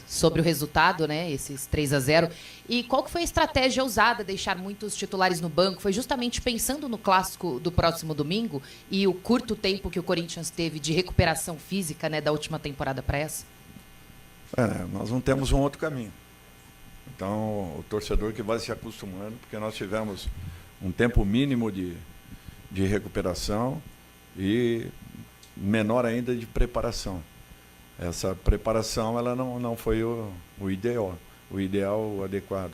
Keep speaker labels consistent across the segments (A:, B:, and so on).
A: sobre o resultado, né, esses 3-0. E qual que foi a estratégia usada, deixar muitos titulares no banco? Foi justamente pensando no clássico do próximo domingo e o curto tempo que o Corinthians teve de recuperação física, né, da última temporada para essa?
B: Nós não temos um outro caminho. Então, o torcedor que vai se acostumando, porque nós tivemos um tempo mínimo de recuperação e menor ainda de preparação. Essa preparação ela não foi o ideal, o adequado.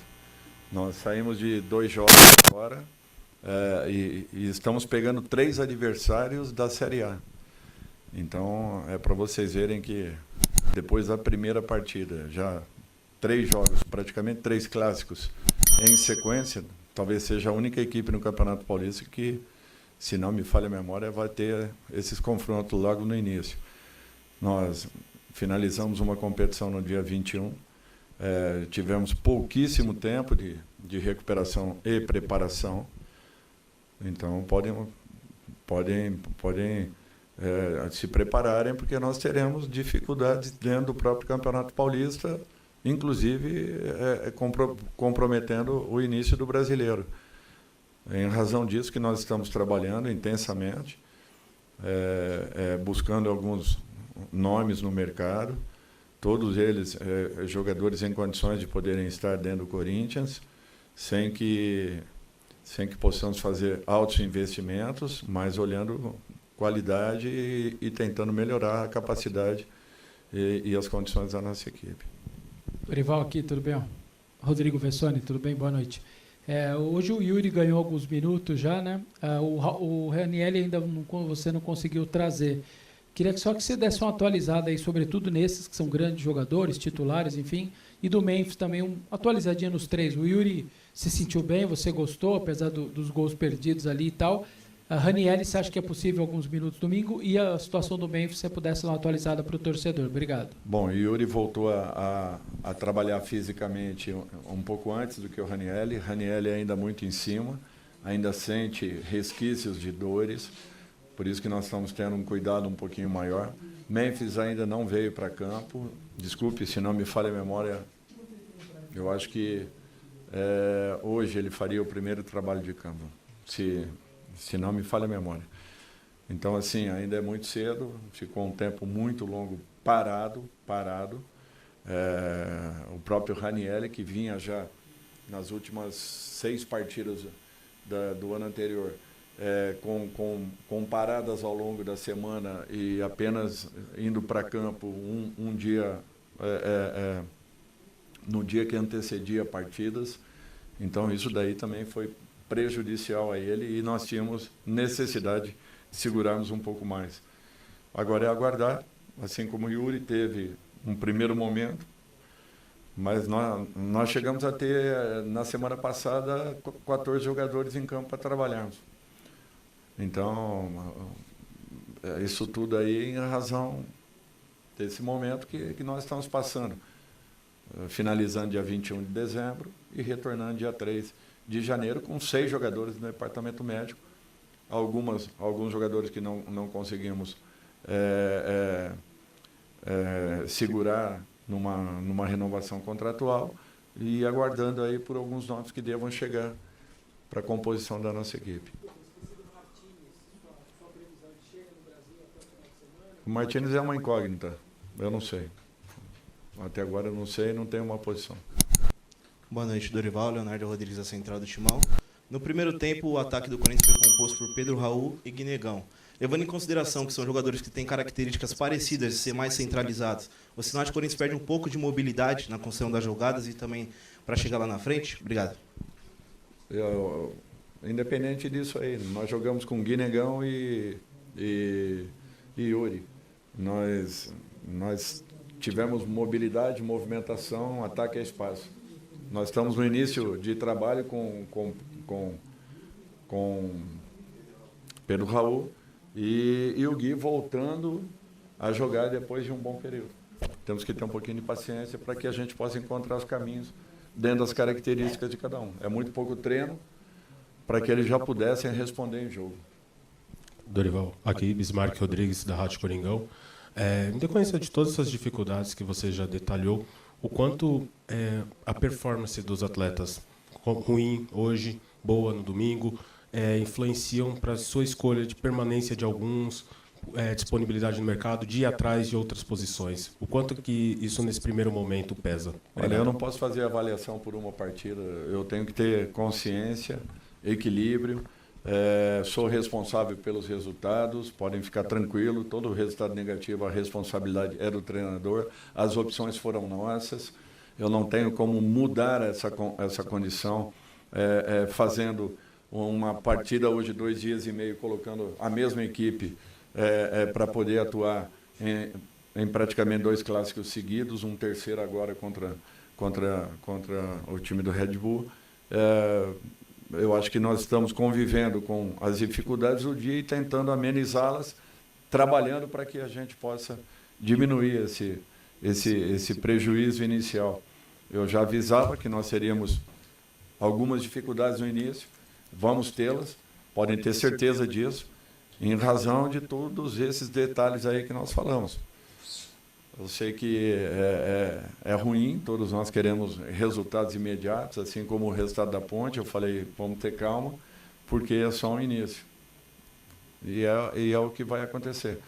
B: Nós saímos de 2 jogos agora e estamos pegando 3 adversários da Série A. Então, é para vocês verem que depois da primeira partida, já 3 jogos, praticamente 3 clássicos em sequência, talvez seja a única equipe no Campeonato Paulista que, se não me falha a memória, vai ter esses confrontos logo no início. Nós finalizamos uma competição no dia 21, tivemos pouquíssimo tempo de recuperação e preparação, então podem se prepararem, porque nós teremos dificuldades dentro do próprio Campeonato Paulista, inclusive comprometendo o início do Brasileiro. Em razão disso que nós estamos trabalhando intensamente, buscando alguns nomes no mercado, todos eles jogadores em condições de poderem estar dentro do Corinthians, sem que possamos fazer altos investimentos, mas olhando qualidade e tentando melhorar a capacidade e as condições da nossa equipe.
C: Dorival aqui, tudo bem? Rodrigo Vessoni, tudo bem? Boa noite. Hoje o Yuri ganhou alguns minutos já, né? O Ranieri ainda você não conseguiu trazer. Queria só que você desse uma atualizada aí, sobretudo nesses que são grandes jogadores, titulares, enfim, e do Memphis também, uma atualizadinha nos 3. O Yuri se sentiu bem, você gostou, apesar dos gols perdidos ali e tal. A Ranieri, você acha que é possível alguns minutos domingo? E a situação do Memphis, se você pudesse dar uma atualizada para o torcedor. Obrigado.
B: Bom, o Yuri voltou a trabalhar fisicamente um pouco antes do que o Ranieri. Ranieri ainda muito em cima, ainda sente resquícios de dores. Por isso que nós estamos tendo um cuidado um pouquinho maior. Memphis ainda não veio para campo. Desculpe, se não me falha a memória, eu acho que hoje ele faria o primeiro trabalho de campo, se não me falha a memória. Então, assim, ainda é muito cedo, ficou um tempo muito longo parado. O próprio Ranieri, que vinha já nas últimas 6 partidas do ano anterior, com paradas ao longo da semana e apenas indo para campo um dia, no dia que antecedia partidas. Então isso daí também foi prejudicial a ele e nós tínhamos necessidade de segurarmos um pouco mais. Agora é aguardar, assim como o Yuri teve um primeiro momento, mas nós chegamos a ter, na semana passada, 14 jogadores em campo para trabalharmos. Então, isso tudo aí em razão desse momento que nós estamos passando, finalizando dia 21 de dezembro e retornando dia 3 de janeiro com 6 jogadores no departamento médico, alguns jogadores que não conseguimos segurar numa renovação contratual e aguardando aí por alguns nomes que devam chegar para a composição da nossa equipe. O Martínez é uma incógnita, eu não sei. Até agora eu não sei, não tenho uma posição.
D: Boa noite, Dorival. Leonardo Rodrigues, da Central do Timão. No primeiro tempo, o ataque do Corinthians foi composto por Pedro Raul e Guinegão. Levando em consideração que são jogadores que têm características parecidas de ser mais centralizados, você não acha que o Corinthians perde um pouco de mobilidade na construção das jogadas e também para chegar lá na frente? Obrigado.
B: Independente disso aí, nós jogamos com Guinegão e Yuri. Nós tivemos mobilidade, movimentação, ataque a espaço. Nós estamos no início de trabalho com Pedro Raul e o Gui voltando a jogar depois de um bom período. Temos que ter um pouquinho de paciência para que a gente possa encontrar os caminhos dentro das características de cada um. É muito pouco treino para que eles já pudessem responder em jogo.
E: Dorival, aqui Bismarck Rodrigues, da Rádio Coringão. Em decorrência de todas essas dificuldades que você já detalhou, o quanto a performance dos atletas, ruim hoje, boa no domingo, influenciam para a sua escolha de permanência de alguns, disponibilidade no mercado, de ir atrás de outras posições? O quanto que isso, nesse primeiro momento, pesa?
B: Olha, eu não posso fazer avaliação por uma partida. Eu tenho que ter consciência, equilíbrio. Sou responsável pelos resultados, podem ficar tranquilos. Todo o resultado negativo, a responsabilidade é do treinador. As opções foram nossas. Eu não tenho como mudar essa condição fazendo uma partida hoje, 2 dias e meio, colocando a mesma equipe para poder atuar em praticamente 2 clássicos seguidos, um terceiro agora contra o time do Red Bull. Eu acho que nós estamos convivendo com as dificuldades do dia e tentando amenizá-las, trabalhando para que a gente possa diminuir esse prejuízo inicial. Eu já avisava que nós teríamos algumas dificuldades no início, vamos tê-las, podem ter certeza disso, em razão de todos esses detalhes aí que nós falamos. Eu sei que é ruim, todos nós queremos resultados imediatos, assim como o resultado da Ponte. Eu falei, vamos ter calma, porque é só um início. E é o que vai acontecer.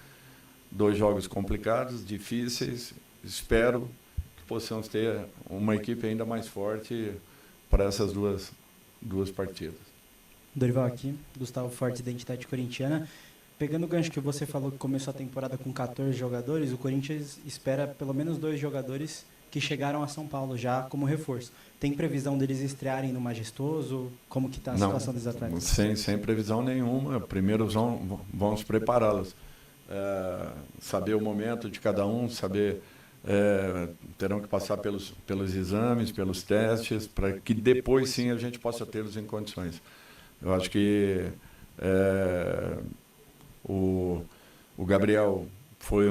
B: 2 jogos complicados, difíceis. Espero que possamos ter uma equipe ainda mais forte para essas duas partidas.
F: Dorival aqui, Gustavo Forte, Identidade Corintiana. Pegando o gancho que você falou que começou a temporada com 14 jogadores, o Corinthians espera pelo menos 2 jogadores que chegaram a São Paulo já como reforço. Tem previsão deles estrearem no Majestoso? Como que está a situação dos atletas?
B: Sem previsão nenhuma. Primeiro vamos prepará-los. Saber o momento de cada um, saber... terão que passar pelos exames, pelos testes, para que depois sim a gente possa tê-los em condições. Eu acho que o Gabriel foi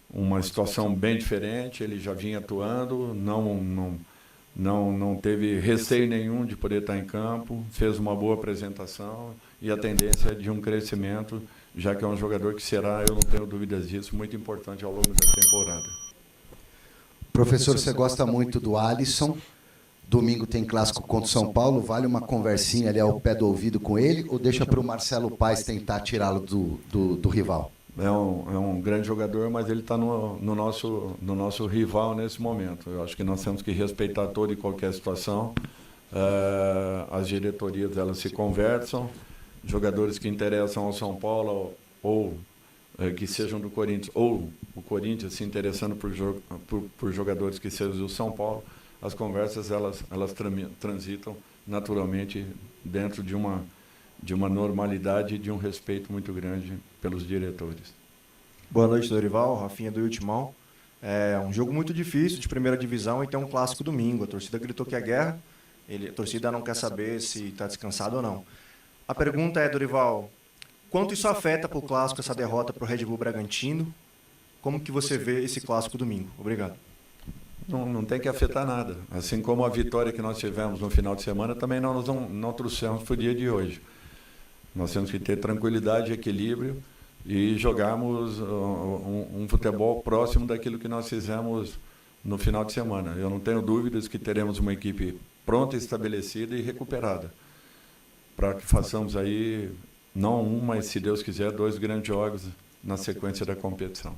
B: uma situação bem diferente, ele já vinha atuando, não teve receio nenhum de poder estar em campo, fez uma boa apresentação e a tendência é de um crescimento, já que é um jogador que será, eu não tenho dúvidas disso, muito importante ao longo da temporada.
G: Professor, você gosta muito do Alisson. Domingo tem clássico contra o São Paulo. Vale uma conversinha ali ao pé do ouvido com ele ou deixa para o Marcelo Paes tentar tirá-lo do rival?
B: É um grande jogador, mas ele está no nosso rival nesse momento. Eu acho que nós temos que respeitar toda e qualquer situação. As diretorias elas se conversam. Jogadores que interessam ao São Paulo ou que sejam do Corinthians, ou o Corinthians se interessando por jogadores que sejam do São Paulo, as conversas elas transitam naturalmente dentro de uma normalidade e de um respeito muito grande pelos diretores.
H: Boa noite, Dorival. Rafinha do Ultimão. É um jogo muito difícil, de primeira divisão, e tem um clássico domingo. A torcida gritou que é guerra. A torcida não quer saber se está descansado ou não. A pergunta é, Dorival, quanto isso afeta para o clássico, essa derrota para o Red Bull Bragantino? Como que você vê esse clássico domingo? Obrigado.
B: Não tem que afetar nada. Assim como a vitória que nós tivemos no final de semana, também nós não trouxemos para o dia de hoje. Nós temos que ter tranquilidade, equilíbrio e jogarmos um futebol próximo daquilo que nós fizemos no final de semana. Eu não tenho dúvidas que teremos uma equipe pronta, estabelecida e recuperada, para que façamos aí, não mas se Deus quiser, 2 grandes jogos na sequência da competição.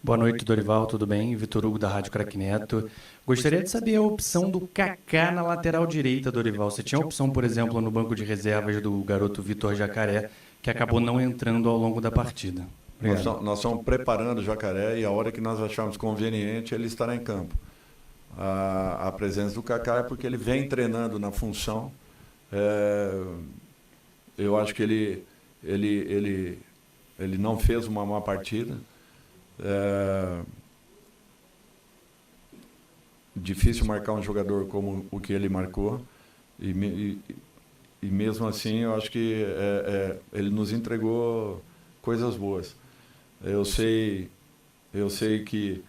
I: Boa noite, Dorival, tudo bem? Vitor Hugo, da Rádio Craque Neto. Gostaria de saber a opção do Kaká na lateral direita, Dorival. Você tinha a opção, por exemplo, no banco de reservas do garoto Vitor Jacaré, que acabou não entrando ao longo da partida.
B: Nós estamos preparando o Jacaré e a hora que nós acharmos conveniente, ele estará em campo. A presença do Kaká é porque ele vem treinando na função. Eu acho que ele não fez uma má partida. Difícil marcar um jogador como o que ele marcou e mesmo assim eu acho que ele nos entregou coisas boas. Eu sei que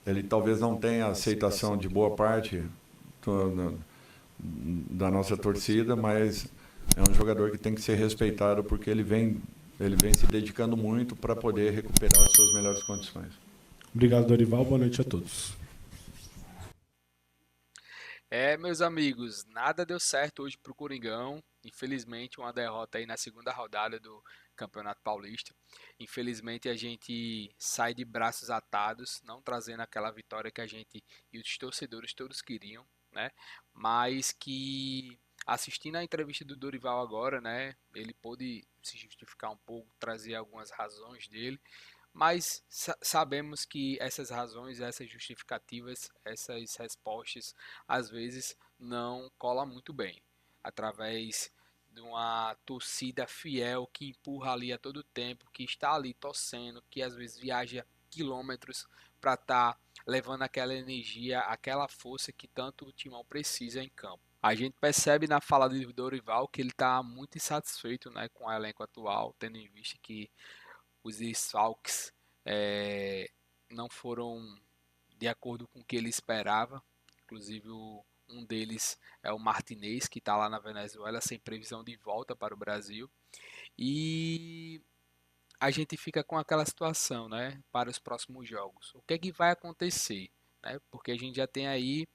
B: ele talvez não tenha aceitação de boa parte da nossa torcida, mas é um jogador que tem que ser respeitado porque ele vem ele vem se dedicando muito para poder recuperar as suas melhores condições.
E: Obrigado, Dorival. Boa noite a todos.
J: Meus amigos, nada deu certo hoje para o Coringão. Infelizmente, uma derrota aí na segunda rodada do Campeonato Paulista. Infelizmente, a gente sai de braços atados, não trazendo aquela vitória que a gente e os torcedores todos queriam, né? Mas que, assistindo a entrevista do Dorival agora, né? Ele pôde se justificar um pouco, trazer algumas razões dele. Mas sabemos que essas razões, essas justificativas, essas respostas, às vezes não colam muito bem. Através de uma torcida fiel que empurra ali a todo tempo, que está ali torcendo, que às vezes viaja quilômetros para estar levando aquela energia, aquela força que tanto o Timão precisa em campo. A gente percebe na fala de Dorival que ele está muito insatisfeito, né, com o elenco atual, tendo em vista que os desfalques não foram de acordo com o que ele esperava. Inclusive um deles é o Martinez, que está lá na Venezuela sem previsão de volta para o Brasil. E a gente fica com aquela situação, né, para os próximos jogos. O que é que vai acontecer? Né? Porque a gente já tem aí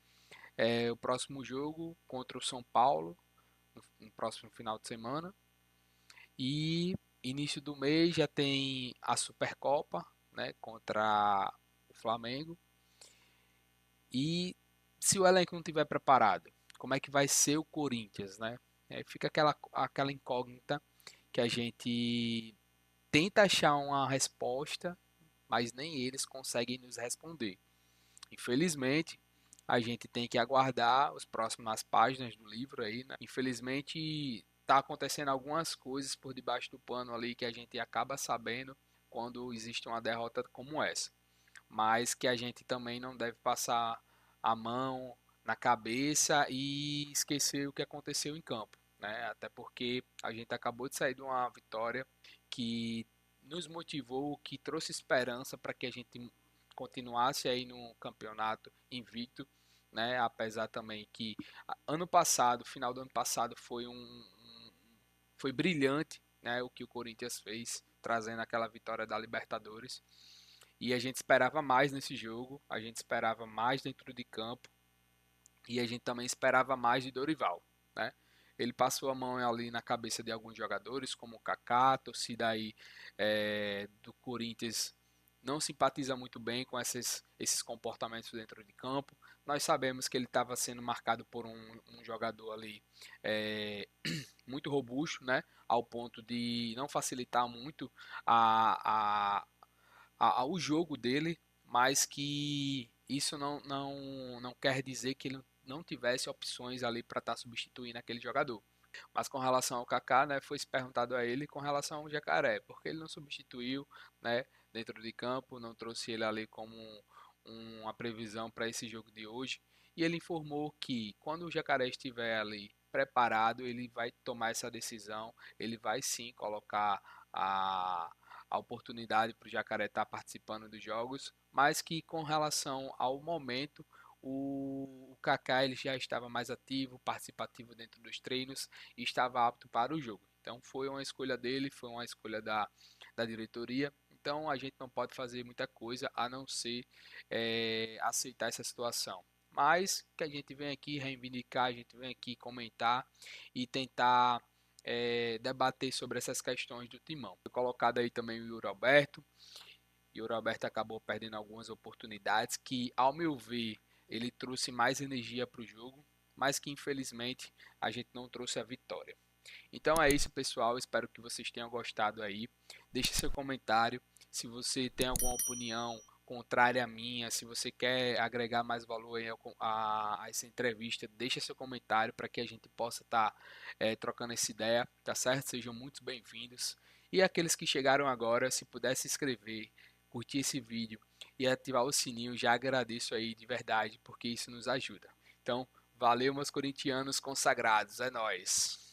J: o próximo jogo contra o São Paulo, no próximo final de semana. E início do mês já tem a Supercopa, né, contra o Flamengo. E se o elenco não estiver preparado, como é que vai ser o Corinthians, né? Fica aquela incógnita que a gente tenta achar uma resposta, mas nem eles conseguem nos responder. Infelizmente, a gente tem que aguardar as próximas páginas do livro aí, né? Infelizmente, tá acontecendo algumas coisas por debaixo do pano ali que a gente acaba sabendo quando existe uma derrota como essa. Mas que a gente também não deve passar a mão na cabeça e esquecer o que aconteceu em campo, né? Até porque a gente acabou de sair de uma vitória que nos motivou, que trouxe esperança para que a gente continuasse aí no campeonato invicto, né? Apesar também que ano passado, final do ano passado, foi brilhante, né, o que o Corinthians fez, trazendo aquela vitória da Libertadores. E a gente esperava mais nesse jogo, a gente esperava mais dentro de campo e a gente também esperava mais de Dorival, né? Ele passou a mão ali na cabeça de alguns jogadores, como o Kaká, a torcida aí do Corinthians não simpatiza muito bem com esses comportamentos dentro de campo. Nós sabemos que ele estava sendo marcado por um jogador ali muito robusto, né, ao ponto de não facilitar muito o jogo dele, mas que isso não quer dizer que ele não tivesse opções ali para estar substituindo aquele jogador. Mas com relação ao Kaká, né, foi se perguntado a ele com relação ao Jacaré, porque ele não substituiu, né, dentro de campo, não trouxe ele ali como uma previsão para esse jogo de hoje. E ele informou que quando o Jacaré estiver ali preparado, ele vai tomar essa decisão, ele vai sim colocar a oportunidade para o Jacaré estar participando dos jogos, mas que com relação ao momento, o Kaká ele já estava mais ativo, participativo dentro dos treinos e estava apto para o jogo. Então foi uma escolha dele, foi uma escolha da diretoria. Então a gente não pode fazer muita coisa a não ser aceitar essa situação. Mas que a gente vem aqui reivindicar, a gente vem aqui comentar e tentar debater sobre essas questões do Timão. Foi colocado aí também o Yuri Alberto. Yuri Alberto acabou perdendo algumas oportunidades que, ao meu ver, ele trouxe mais energia para o jogo, mas que infelizmente a gente não trouxe a vitória. Então é isso, pessoal. Espero que vocês tenham gostado aí. Deixe seu comentário. Se você tem alguma opinião contrária à minha, se você quer agregar mais valor aí a essa entrevista, deixa seu comentário para que a gente possa estar trocando essa ideia, tá certo? Sejam muito bem-vindos. E aqueles que chegaram agora, se puder se inscrever, curtir esse vídeo e ativar o sininho, já agradeço aí de verdade, porque isso nos ajuda. Então, valeu, meus corintianos consagrados, é nóis!